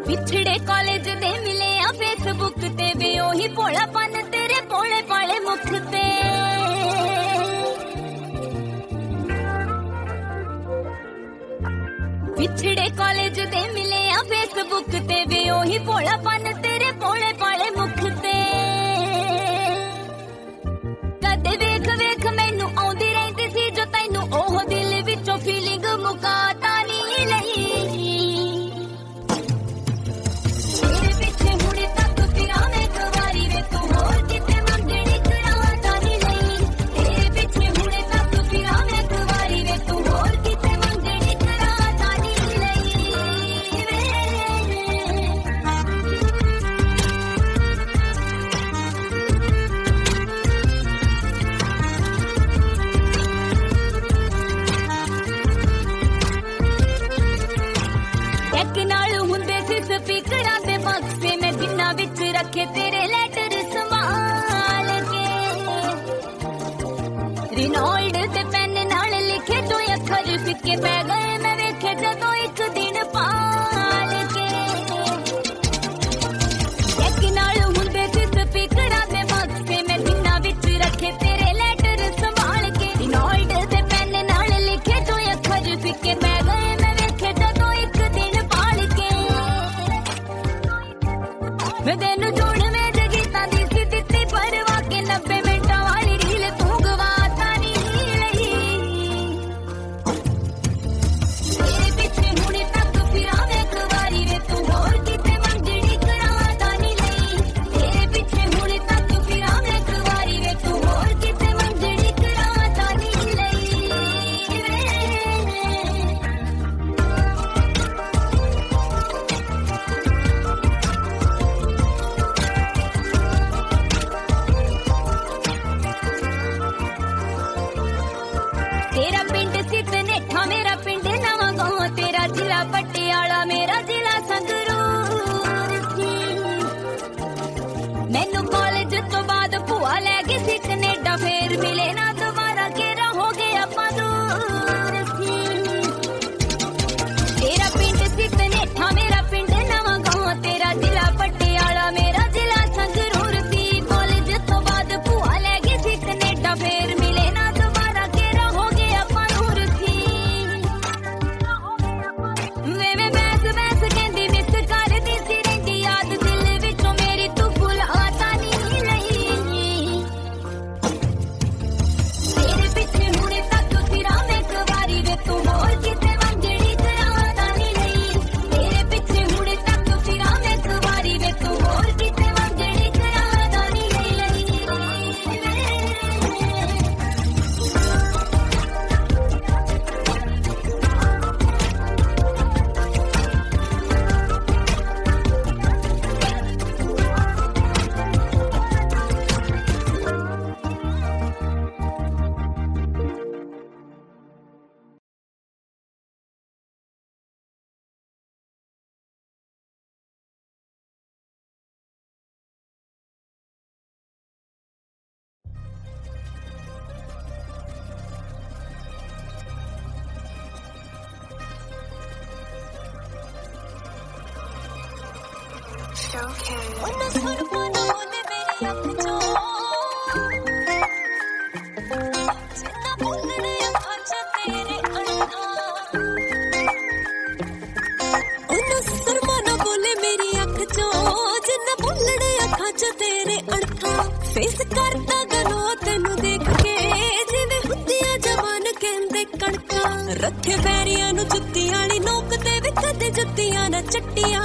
पिछड़े कॉलेज दे मिले आ फेसबुक ते वे ओही भोलापन तेरे भोले भाले मुख ते पिछड़े कॉलेज दे मिले आ फेसबुक ते वे ओही भोलापन तेरे भोले भाले मुख ते कदे वेख वेख मैनू आउंदी रहिंदी सी जो तैनू ओह दिल विचों फीलिंग मुकाता नहीं लई तेरे पिछे हुणे तक फिरां मैं कवारी वे तू होर किते मंगणी कराता नहीं लई तेरे पिछे हुणे तक फिरां मैं कवारी वे तू होर किते मंगणी कराता नहीं लई ਇੱਕ ਨਾਲ ਹੁੰਦੇ ਸੀ ਸਪੀਕਰਾਂ ਦੇ ਬਕਸੇ ਮੈਂ ਜਿੰਨਾ ਵਿੱਚ ਰੱਖੇ ਤੇਰੇ ਲੈਟਰ ਸੰਭਾਲ ਕੇ ਰਿਨੋਲਡ ਤੇ ਪੈਨ ਨਾਲ ਲਿਖੇ ਜੋ ਅੱਖਰ ਫਿੱਕੇ ਪੈ ਗਏ ਮੈਂ ਵੇਖੇ ਜਦੋਂ ਇੱਕ ਦਿਨ ਪਾਲ ਕੇ ਇੱਕ ਨਾਲ ਹੁੰਦੇ ਸੀ ਸਪੀਕਰਾਂ ਦੇ ਬਕਸੇ ਮੈਂ ਜਿੰਨਾ ਵਿੱਚ ਰੱਖੇ ਤੇਰੇ ਲੈਟਰ ਸੰਭਾਲ ਕੇ ਰਿਨੋਲਡ ਤੇ ਪੈਨ ਨਾਲ ਲਿਖੇ ਜੋ ਅੱਖਰ ਫਿੱਕੇ ਪੈ ਗਏ ਮੈਂ ਵੇਖੇ ਜਦੋਂ ਇੱਕ ਦਿਨ ਪਾਲ ਕੇ ਮੈਂ ਤੈਨੂੰ ਜੋੜ ਮੈਂ ਜਗੀਤਾਂ ਦੀ ਸੀ ਦਿੱਤੀ ਪਰਵਾ ਕੇ 90 ਮਿੰਟਾਂ ਵਾਲੀ ਰੀਲ ਤੂੰ ਗਵਾਤਾ ਨਹੀਂ ਲਈ ਤੇਰੇ ਪਿੱਛੇ ਹੁਣੇ ਤੱਕ ਫਿਰਾਂ ਮੈਂ ਕਵਾਰੀ ਵੇ ਤੂੰ ਹੋਰ ਕਿਤੇ ਮੰਗਣੀ ਕਰਾਤਾ ਨਹੀਂ ਲਈ ਤੇਰੇ ਪਿੱਛੇ ਹੁਣੇ ਤੱਕ ਫਿਰਾਂ ਮੈਂ ਕਵਾਰੀ ਵੇ ਤੂੰ ਹੋਰ ਕਿਤੇ ਮੰਗਣੀ ਕਰਾਤਾ ਨਹੀਂ ਲਈ तेरा पिंड सिद्ध नेठा मेरा पिंड नवां गांव तेरा जिला पटियाला मेरा जिला संगरूर सी मैनू कॉलेज तो बाद भूआ लै गई सी कनेडा फेर मिले ना दोबारा केरा हो गया ਆਪਾਂ दूर सी तेरा पिंड सिद्ध नेठा मेरा पिंड नवां गांव तेरा जिला पटियाला मेरा जिला संगरूर सी कॉलेज तो बाद भूआ लै गई सी कनेडा फेर मिले ना दोबारा केरा हो गया ਆਪਾਂ दूर सी वे बैस बैस कहंदी मिस करदी सी रहिंदी याद दिल विचों मेरी तू भुलाता नहीं लई तेरे पिछे हुणे तक फिरां मैं कवारी वे तू होर किते मंगणी कराता नहीं लई तेरे पिछे हुणे तक फिरां मैं कवारी वे तू होर किते मंगणी कराता नहीं लई ਉਹਨੂੰ ਸੁਰਮਾ ਨਾ ਬੋਲੇ ਮੇਰੀ ਅੱਖ ਚੋਂ ਜਿੰਨਾ ਬੋਲਣੇ ਅੱਖਾਂ ਚ ਤੇਰੇ ਅਣਖਾਂ ਉਹਨੂੰ ਸੁਰਮਾ ਨਾ ਬੋਲੇ ਮੇਰੀ ਅੱਖ ਚੋਂ ਜਿੰਨਾ ਬੋਲਣੇ ਅੱਖਾਂ ਚ ਤੇਰੇ ਅਣਖਾਂ ਫੇਸ ਕਰਦਾ ਗਲੋ ਤੈਨੂੰ ਦੇਖ ਕੇ ਜਿਵੇਂ ਹੁੰਦੀਆਂ ਜਬ ਰੱਖੇ ਪੈਰੀਆਂ ਨੂੰ ਜੁੱਤੀਆਂ ਵਾਲੀ ਨੋਕ ਤੇ ਵੀ ਕਦੇ ਜੁੱਤੀਆਂ ਨਾ ਚੱਟੀਆਂ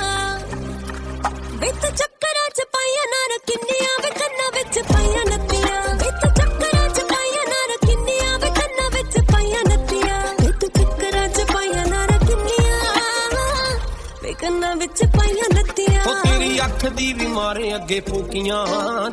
ਵਿੱਚ ਚੱਕਰਾਂ ਚ ਪਾਈਆਂ ਨਾ ਕਿੰਨੀਆਂ ਵੇ ਕੰਨਾਂ ਵਿੱਚ ਪਾਈਆਂ ਨੱਤੀਆਂ ਵਿੱਚ ਚੱਕਰਾਂ ਚ ਪਾਈਆਂ ਨਾ ਕਿੰਨੀਆਂ ਵੇ ਕੰਨਾਂ ਵਿੱਚ ਪਾਈਆਂ ਨੱਤੀਆਂ ਵਿੱਚ ਚੱਕਰਾਂ ਚ ਪਾਈਆਂ ਨਾ ਕਿੰਨੀਆਂ ਵੇ ਕੰਨਾਂ ਵਿੱਚ ਪਾਈਆਂ ਨੱਤੀਆਂ ਉਹ ਤੇਰੀ ਅੱਖ ਦੀ ਵੀ ਮਾਰੇ ਅੱਗੇ ਫੂਕੀਆਂ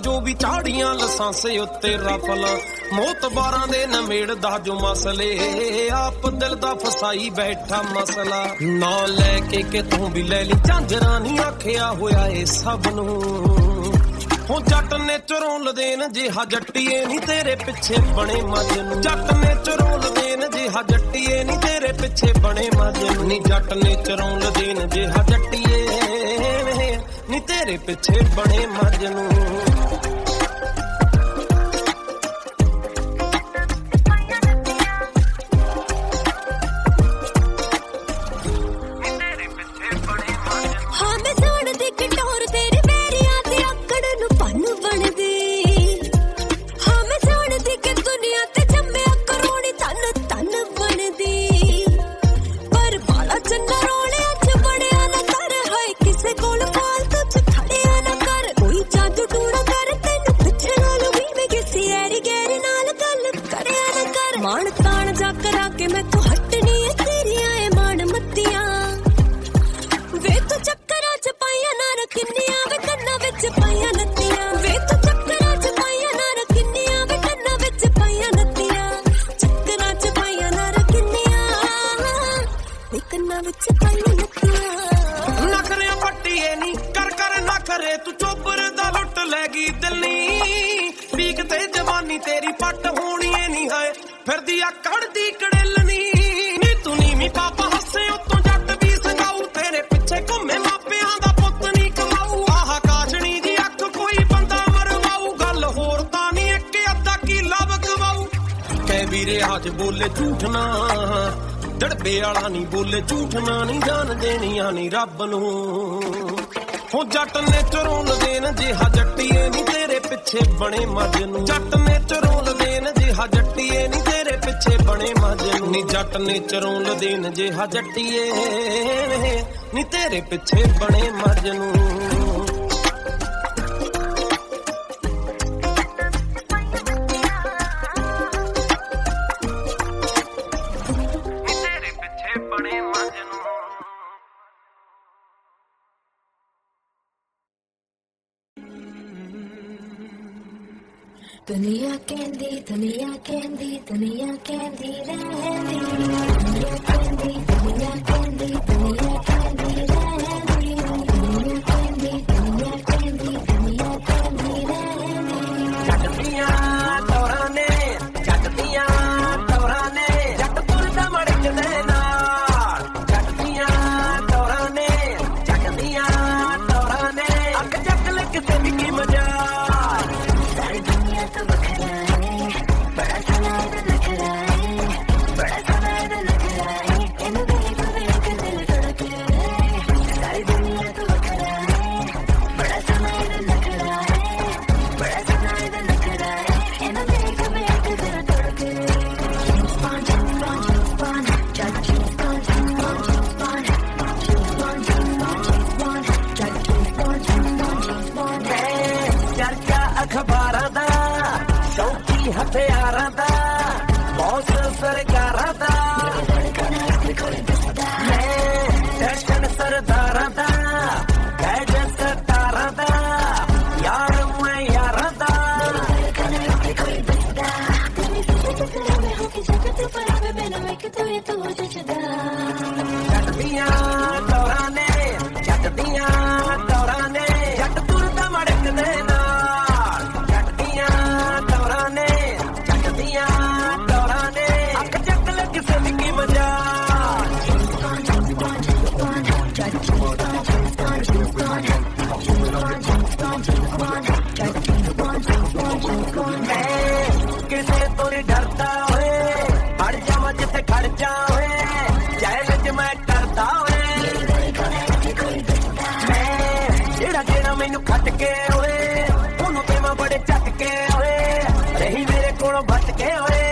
ਜੋ ਵੀ ਚਾੜੀਆਂ ਲਸਾਂਸੇ ਉੱਤੇ ਰਫਲ ਮੋਤਬਾਰਾਂ ਦੇ ਨਵੇੜਦਾ ਜੋ ਮਸਲੇ ਆਪ ਦਿਲ ਦਾ ਫਸਾਈ ਬੈਠਾ ਮਸਲਾ ਨਾ ਲੈ ਕੇ ਕਿਤੋਂ ਵੀ ਲੈ ਲਈ ਝਾਂਜਰਾਂ ਨਹੀਂ ਆਖਿਆ ਹੋਇਆ ਏ ਸਭ ਨੂੰ ਹੋ ਜੱਟ ਨੇ ਚਰੋਲ ਦੇਣ ਜਿਹਾ ਜੱਟੀਏ ਨਹੀਂ ਤੇਰੇ ਪਿੱਛੇ ਬਣੇ ਮੱਝ ਨੂੰ ਜੱਟ ਨੇ ਚਰੋਲ ਦੇਣ ਜਿਹਾ ਜੱਟੀਏ ਨਹੀਂ ਤੇਰੇ ਪਿੱਛੇ ਬਣੇ ਮੱਝ ਨੂੰ ਨੀ ਜੱਟ ਨੇ ਚਰੋਲ ਦੇਣ ਜਿਹਾ ਜੱਟੀਏ ਨੀ ਤੇਰੇ ਪਿੱਛੇ ਬਣੇ ਮੱਝ ਨੂੰ ਹਾਂ ਮੈਂ ਜਾਣਦੀ ਕਟੋਰ ਤੇਰੇ ਪੈਰੀਆਂ ਤੇ ਆਕੜ ਨੂੰ ਪੰਨ ਬਣਦੀ ਹਾਂ ਮੈਂ ਜਾਣਦੀ ਕਿ ਦੁਨੀਆ ਤੇ ਜੰਮਿਆ ਕਰੋੜੀ ਤਨ ਬਣਦੀ ਪਰ ਬਾਲਾ ਚੰਨਾ ਰੋਲਿਆਂ ਚ ਬੜਿਆ ਨਾ ਕਰ ਹਾਏ ਕਿਸੇ ਕੋਲ ਫਾਲਤੂ ਚ ਖੜਿਆ ਨਾ ਕਰ ਕੋਈ ਜਾਦੂ ਟੂਣਾ ਕਰ ਤੈਨੂੰ ਪਿੱਛੇ ਨਾਲ ਵੀ ਮੈਂ ਕਿਸੇ ਐਰੀ ਗੈਰੀ ਨਾਲ ਗੱਲ ਕਰਿਆ ਨਾ ਕਰ ਮਾਣ ਤਾਣ ਜਾ ਕਰਾ ਕੇ ਮੈਂ ਤੂੰ ਹਟਣੀ ਏ ਤੇਰੀਆਂ ਏ ਮਾਣ ਮੱਤੀਆਂ ਵੇ ਤੂੰ ਚੱਕਰਾਂ ਚ ਪਾਈਆਂ ਨਾ ਕਿੰਨੀਆਂ ਵੇ ਕੰਨਾਂ ਵਿੱਚ ਪਾਈਆਂ ਨੱਤੀਆਂ ਵੇ ਤੂੰ ਚੱਕਰਾਂ ਚ ਪਾਈਆਂ ਨਾ ਕਿੰਨੀਆਂ ਵੇ ਕੰਨਾਂ ਵਿੱਚ ਪਾਈਆਂ ਨੱਤੀਆਂ ਚੱਕਰਾਂ ਚ ਪਾਈਆਂ ਨਾ ਕਿੰਨੀਆਂ ਵੇ ਕੰਨਾਂ ਵਿੱਚ ਪਾਈਆਂ ਨੱਤੀਆਂ ਨਖਰਿਆਂ ਪੱਟੀਏ ਨੀ ਕਰ ਕਰ ਨਖਰੇ ਤੂੰ ਚੋਬਰ ਦਾ ਲੁੱਟ ਲੈ ਗਈ ਦਿੱਲੀ ਪੀਕ ਤੇ ਜਵਾਨੀ ਤੇਰੀ ਪੱਟ ਹੋਣੀ ਏ ਨੀ ਹਾਏ ਫਿਰਦੀ ਆ ਕੜਦੀ ਕੜੇਲਨੀ ਨੀ ਤੂੰ ਨੀਵੀਂ ਪਾਪਾ ਹੱਸੇ ਉਤੋਂ ਜੱਟ ਵੀ ਸੰਗਾਊ ਤੇਰੇ ਪਿੱਛੇ ਘੁੰਮੇ ਮਾਪਿਆਂ ਦਾ ਪੁੱਤ ਨੀ ਕਮਾਊ ਆਹ ਕਾਸ਼ਣੀ ਦੀ ਅੱਖ ਕੋਈ ਬੰਦਾ ਮਰਵਾਊ ਗੱਲ ਹੋਰ ਤਾਂ ਨੀ ਇੱਕ ਅੱਧਾ ਕੀ ਲਵ ਕਵਾਊ ਕਹਿ ਵੀਰੇ ਅੱਜ ਬੋਲੇ ਝੂਠ ਨਾ ਡੜਬੇ ਵਾਲਾ ਨੀ ਬੋਲੇ ਝੂਠ ਨਾ ਨੀ ਜਾਣ ਦੇਣੀਆਂ ਨੀ ਰੱਬ ਨੂੰ ਹੋ ਜੱਟ ਨੇ ਚਰੋਲ ਦੇਣ ਜਿਹਾ ਜੱਟੀਏ ਨੀ ਤੇਰੇ ਪਿੱਛੇ ਬਣੇ ਮੱਝ ਨੂੰ ਜੱਟ ਨੇ ਚਰੋਲ ਦੇਣ ਜਿਹਾ ਜੱਟੀਏ ਨੀ ਤੇਰੇ ਪਿੱਛੇ ਬਣੇ ਮੱਝ ਨੂੰ ਨੀ ਜੱਟ ਨੇ ਚਰੋਲ ਦੇਣ ਜਿਹਾ ਜੱਟੀਏ ਨੀ ਤੇਰੇ ਪਿੱਛੇ ਬਣੇ ਮੱਝ ਨੂੰ दुनिया कहंदी रहंदी दुनिया कहंदी रहंदी दुनिया कहंदी रहंदी दुनिया कहंदी रहंदी ਜੱਟ ਦੀਆਂ ਟੌਰਾਂ ਨੇ ਜੱਟ ਦੀਆਂ ਟੌਰਾਂ ਨੇ ਜੱਟ ਤੁਰਦਾ ਮੜਕਦੇ ਨਾਲ ਜੱਟ ਦੀਆਂ ਟੌਰਾਂ ਨੇ ਜੱਟ ਦੀਆਂ ਟੌਰਾਂ ਨੇ ਅੱਖ ਚੱਕ ਲੈ ਕਿਸੇ ਦੀ ਕੀ ਮਜਾਲ सारी दुनिया तो बखरा है बड़ा सना है नखरा है बड़ा सना है नखरा है इन देख देख दिल धड़क है सारी दुनिया तो बखरा है बड़ा सना है नखरा है बड़ा सना है नखरा है इन देख देख दिल धड़क है spawn judge ਚਰਚਾ ਅਖਬਾਰਾਂ ਦਾ ਸ਼ੌਕੀ ਹਥਿਆਰਾਂ ਦਾ ਬੌਸ ਸਰਕਾਰਾਂ ਦਾ ਦਰਸ਼ਨ ਸਰਦਾਰਾਂ ਦਾ ਗੈਜ ਸਤਾਰਾਂ ਦਾ ਯਾਰ ਮੈਂ ਯਾਰਾਂ ਦਾ ਜੱਟ ਦੀਆਂ ਟੌਰਾਂ ਨੇ ਜੱਟ ਦੀਆਂ ਟੌਰਾਂ ਨੇ ਜੱਟ ਤੁਰਦਾ ਮੜਕਦੇ ਨਾਲ ਜੱਟ ਦੀਆਂ ਟੌਰਾਂ ਨੇ ਜੱਟ ਦੀਆਂ ਟੌਰਾਂ ਨੇ ਅੱਖ ਚੱਕ ਲੈ ਕਿਸੇ ਦੀ ਕੀ ਮਜਾਲ ਕਿਸੇ ਤੋਂ ਨੀ ਡਰਦਾ ਹੋਏ ਹੜ ਜਾਵਾਂ ਜਿੱਥੇ ਖੜ ਜਾ ਹੋਏ ਚੈਲੰਜ ਮੈਂ ਕਰਦਾ ਹੋਏ ਜਿਹੜਾ ਜਿਹੜਾ ਮੈਨੂੰ ਖੱਟ ਕੇ ਹੋਏ ਉਹਨੂੰ ਤੇ ਮੈਂ ਬੜੇ ਚੱਟ ਕੇ ਹੋਏ ਰਹੀ ਮੇਰੇ ਕੋਲੋਂ ਭੱਜ ਕੇ ਹੋਏ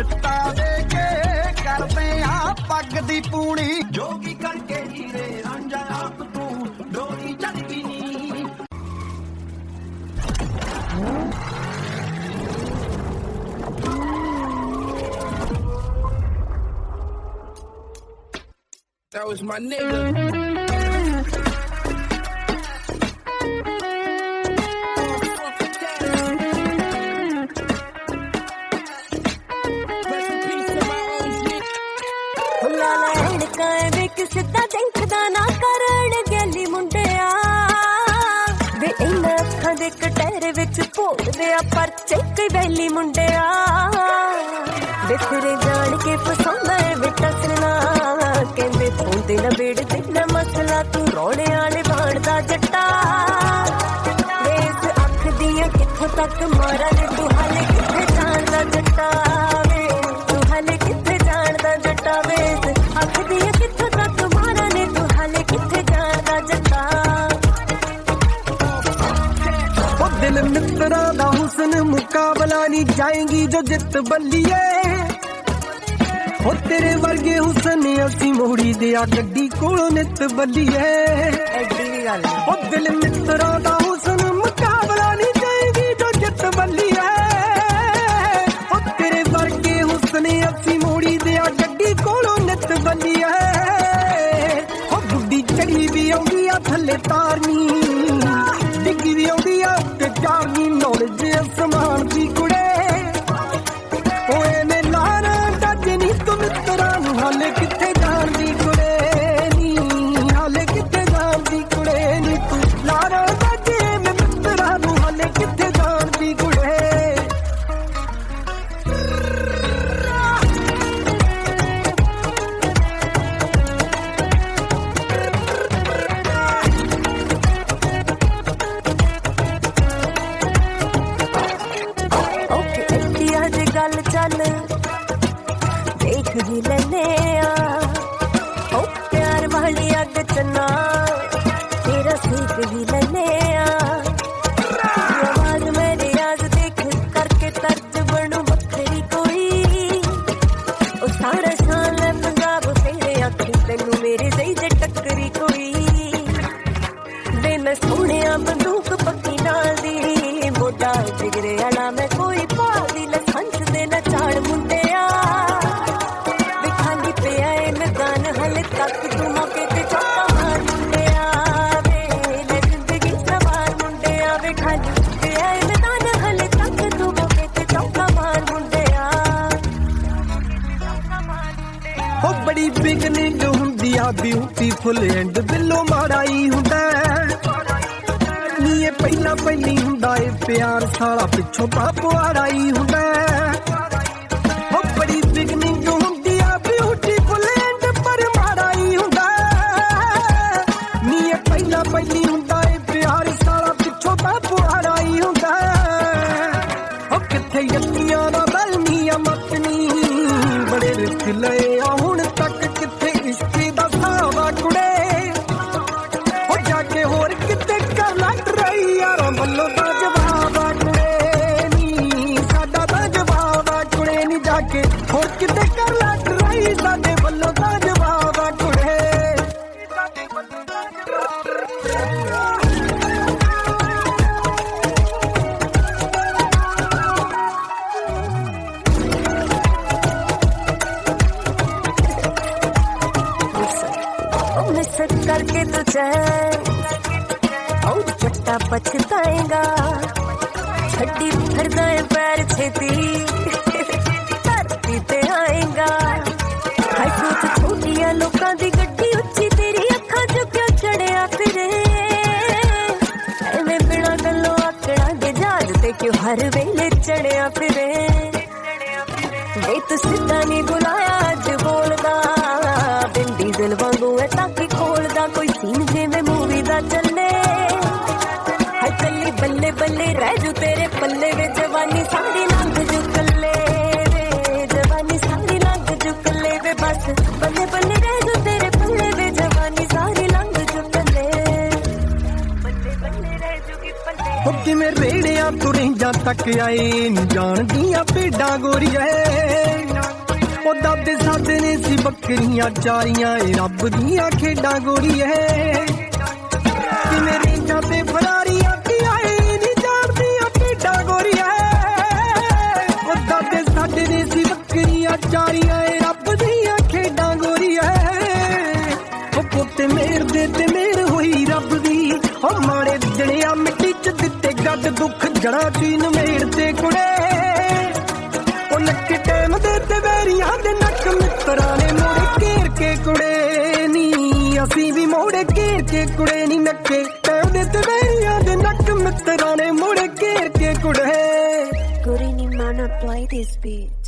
ਛਿੱਟਾ ਦੇ ਕੇ ਕਰਦੇ ਆ ਪੱਗ ਦੀ ਪੂਣੀ ਜੋਗੀ ਕਰਕੇ ਹੀਰੇ ਰਾਂਝਾ ਆਪ ਤੂੰ ਡੋਰੀ ਚੱਕੀ ਨੀ That was my nigga. Rest in peace to my OG. ਹੁਲਾ ਲੈਣ ਕਾਏ ਵੇ ਕਿਸੇ ਦਾ ਦੇਖਦਾ ਨਾ ਕਰਨ ਗੈਲੀ ਮੁੰਡਿਆ ਵੇ ਇਹਨਾਂ ਅੱਖਾਂ ਦੇ ਕਟਹਿਰੇ ਵਿੱਚ ਭੋਲਦੇ ਆ ਪਰਚੇ ਕਈ ਵੈਲੀ ਮੁੰਡਿਆ ਵੇ ਤੇਰੇ ਜਾਣ ਕੇ ਫਸਾਉਂਦਾ ਏ ਵੇ ਟਸਣਾ ਕਹਿੰਦੇ ਹੁੰਦੇ ਨਾ ਬੇੜ ਤੇ ਨਾ ਮਸਲਾ ਤੂੰ ਰੋਣੇ ਵਾਲੇ ਬਾਣਦਾ ਜੱਟਾ ਵੇ ਇਸ ਅੱਖ ਦੀਆਂ ਕਿੱਥੋਂ ਤੱਕ ਮਾਰਾਂ ਨੇ ਤੂੰ ਹਾਲੇ ਕਿੱਥੇ ਜਾਣਦਾ ਜੱਟਾ ਵੇ ਤੂੰ ਹਾਲੇ ਕਿੱਥੇ ਜਾਣਦਾ ਜੱਟਾ ਵੇ ਅੱਖ ਦੀਆਂ ਕਿੱਥੋਂ ਤੱਕ ਮਾਰਾਂ ਨੇ ਤੂੰ ਹਾਲੇ ਕਿੱਥੇ ਜਾਣਦਾ ਜੱਟਾ ਉਹ ਦਿਲ ਮਿੱਤਰਾਂ ਦਾ ਹੁਸਨ ਮੁਕਾਬਲਾ ਨਹੀਂ ਜਾਏਗੀ ਜੋ ਜਿੱਤ ਬੱਲੀਏ ਹੋ ਤੇਰੇ ਵਰਗੇ ਹੁਸਨ ਅਸੀਂ ਮੋੜੀ ਦਿਆ ਗੱਡੀ ਕੋਲੋਂ ਨਿੱਤ ਬੱਲੀਏ ਐਡੀ ਵੀ ਗੱਲ ਉਹ ਦਿਲ ਮਿੱਤਰਾਂ ਦਾ ਹੁਸਨ ਮੁਕਾਬਲਾ ਨਹੀਂ ਜਾਏਗੀ ਜੋ ਜਿੱਤ ਬੱਲੀਏ ਹੋ ਤੇਰੇ ਵਰਗੇ ਹੁਸਨ ਅਸੀਂ ਮੋੜੀ ਦਿਆ ਗੱਡੀ ਕੋਲੋਂ ਨਿੱਤ ਬੱਲੀਏ ਹੋ ਗੁੱਡੀ ਚੜੀ ਵੀ ਆਉਂਦੀ ਆ ਥੱਲੇ ਤਾਰਨੀ ਡਿੱਗੀ ਵੀ ਆਉਂਦੀ ਆ ਉੱਤੇ ਚਾਰਨੀ ਨੌਲੇਜ ਅਸਮਾਨ ਦੀ ਕੁੜੇ ਓਏ ਮੈਂ ਲਾਣਾ ਡੱਜ ਨੀ ਤੂੰ ਮਿੱਤਰਾਂ ਨੂੰ ਹਾਲੇ ਕਿੱਥੇ ਜਾਣਦੀ ਕੁੜੇ ਨੀ ਹਾਲੇ ਕਿੱਥੇ ਜਾਣਦੀ ਕੁੜੇ ਨੀ ਤੂੰ ਲਾਣਾ ਡੱਜ ਮੈਂ ਮਿੱਤਰਾਂ ਨੂੰ ਹਾਲੇ ਕਿੱਥੇ ਜਾਣਦੀ ਕੁੜੇ ਓਕੇ ਐਡੀ ਅੱਜ ਗੱਲ ਚੱਲ ਦੇਖ ਵੀ ਲੈਨੇ ਆ ਓ ਪਿਆਰ ਵਾਲੀ ਅੱਗ ਚੰਨਾ ਤੇਰਾ ਸੇਕ ਵੀ ਲੈਨੇ ਆ ਆਵਾਜ਼ ਮੇਰੇ ਆਜ ਦੇਖ ਕਰਕੇ ਤਰਜ ਬਣੂ ਵੱਖਰੀ ਕੋਈ ਉਹ ਸਾਰਾ ਸਾਲ ਪੰਜਾਬ ਤੇਰੇ ਅੱਖੀ ਤੈਨੂੰ ਮੇਰੇ ਸਹੀ ਜੇ ਟੱਕਰੀ ਕੋਈ ਵੇ ਮੈਂ ਸੋਹਣਿਆ ਬੰਦੂਕ ਪੱਕੀ ਨਾਲ ਦੀ ਮੋਢਾ ਜਿਗਰੇ ਵਾਲਾ ਮੈਂ ਕੋਈ ਭਾਦੀ ਲਖੰਚ ਦੇ ਨਾ ਚਾੜ ਮੁੰਡਿਆ ਵੇ ਖਾਲੀ ਪਿਆ ਏ ਮੈਦਾਨ ਹਲੇ ਤੱਕ ਤੂੰ ਮੌਕੇ ਤੇ ਚੌਕਾ ਮਾਰ ਮੁੰਡਿਆ ਵੇ ਲੈ ਜ਼ਿੰਦਗੀ ਸਵਾਰ ਮੁੰਡਿਆ ਵੇ ਖਾਲੀ ਪਿਆ ਏ ਮੈਦਾਨ ਹਲੇ ਤੱਕ ਤੂੰ ਮੌਕੇ ਤੇ ਚੌਕਾ ਮਾਰ ਮੁੰਡਿਆ ਹੋ ਬੜੀ ਬਿਗਨਿੰਗ ਹੁੰਦੀ ਆ ਬਿਊਟੀਫੁਲ ਐਂਡ ਦਿਲੋਂ ਮਾੜਾ ਹੀ ਹੁੰਦਾ ਨੀ ਇਹ ਪਹਿਲਾਂ ਪਹਿਲੀ ਹੁੰਦਾ ਏ ਪਿਆਰ ਸਾਲਾ ਪਿੱਛੋਂ ਤਾਂ ਪੁਆੜਾ ਹੀ ਹੁੰਦਾ ਹੋ ਬੜੀ ਬਿਗਨਿੰਗ ਹੁੰਦੀ ਆ ਬਿਊਟੀਫੁਲ ਐਂਡ ਪਰ ਮਾੜਾ ਹੀ ਹੁੰਦਾ ਨੀ ਇਹ ਪਹਿਲਾਂ ਪਹਿਲੀ ਹੁੰਦਾ ਏ ਪਿਆਰ ਸਾਲਾ ਪਿੱਛੋਂ ਤਾਂ ਪੁਆੜਾ ਹੀ ਹੁੰਦਾ ਹੋ ਕਿੱਥੇ ਯੱਤੀਆਂ ਦਾ ਬਲਮੀਆਂ ਮਤਨੀ ਬੜੇ ਰਿਸਕ ਲਏ ਆ ਹੁਣ ਤੱਕ ਕਿੱਥੇ ਇਸ਼ਕ ਦਾ ਸਾਵਾ ਕੁੜੇ ਹੋ ਜਾ ਕੇ ਹੋਰ ਕਿਤੇ ਕਰ ਲੱਟ ਰਹੀ ਯਾਰਾਂ ਵੱਲੋਂ ਤਾਂ ਜਵਾਬ ਆ ਕੁੜੇ ਨੀ ਸਾਡਾ ਤਾਂ ਜਵਾਬ ਆ ਕੁੜੇ ਨੀ ਜਾ ਕੇ ਹੋਰ ਕਿਤੇ ਕਰ ਲੱਟ ਰਹੀ ਸਾਡੇ ਵੱਲੋਂ ਤਾਂ ਜਵਾਬ ਆ ਕੁੜੇ मिस करके तो चैन और चट्टा पछताएगा छड्डी फिरदा है पैर छेती धरती ते आएगा हाय सोच छोटिया लोकां दी गड्डी उच्ची तेरी अखां चों क्यों चढ़िया फिरे एवें बिना गल्लों आकड़ा दे जहाज ते क्यों हर वेले चढ़िया फिरे वे तू सिद्धा नहीं बुलाया अज बोलदा बिंदी दिल वांगू है ताकि खोलदा कोई सीन जिवें मूवी दा चले हाय कल्ली बल्ले बल्ले रह जू तेरे पल्ले वे जवानी सारी लंघ जू कल्ले वे जवानी सारी लंघ जू कल्ले वे बस बल्ले बल्ले रह जू तेरे पल्ले वे जवानी सारी लंघ जू कल्ले बल्ले बल्ले रह जूगी पल्ले हो किवें रेड़ियां तुरेंजां तक आए नी जाणदियां भेडां गोरीए ਉਹ ਦਾਦੇ ਸਾਡੇ ਨੇ ਸੀ ਬੱਕਰੀਆਂ ਚਾਰੀਆਂ ਏ ਰੱਬ ਦੀਆਂ ਖੇਡਾਂ ਗੋਰੀਏ ਕਿਵੇਂ ਰੀਝਾਂ ਤੇ ਫਰਾਰੀਆਂ ਕੀ ਆਏ ਨਹੀਂ ਜਾਣਦੀਆਂ ਖੇਡਾਂ ਗੋਰੀਏ ਉਹ ਦਾਦੇ ਸਾਡੇ ਨੇ ਸੀ ਬੱਕਰੀਆਂ ਚਾਰੀਆਂ ਏ ਰੱਬ ਦੀਆਂ ਖੇਡਾਂ ਗੋਰੀਏ ਉਹ ਪੁੱਤ ਮੇਰ ਦੇ ਤੇ ਮੇਰ ਹੋਈ ਰੱਬ ਦੀ ਉਹ ਮਾੜੇ ਦਿਨਿਆ ਮਿੱਟੀ ਚ ਦਿੱਤੇ ਗੱਡ ਦੁੱਖ ਜੜਾ ਚੀ ਨਮੇੜ ਤੇ ਕੁੜੇ ਉਹ ਨੱਕ ਟੈਮ ਦੇ ਤੇ ਵੈਰੀਆਂ ਦੇ ਨੱਕ ਮਿੱਤਰਾਂ ਨੇ ਮੋੜੇ ਘੇਰ ਕੇ ਕੁੜੇ ਨੀ ਅਸੀਂ ਵੀ ਮੋੜੇ ਘੇਰ ਕੇ ਕੁੜੇ ਨੀ ਨੱਕੇ ਟੈਮ ਦੇ ਤੇ ਵੈਰੀਆਂ ਦੇ ਨੱਕ ਮਿੱਤਰਾਂ ਨੇ ਮੋੜੇ ਘੇਰ ਕੇ ਕੁੜੇ Good evening, man, apply this beat.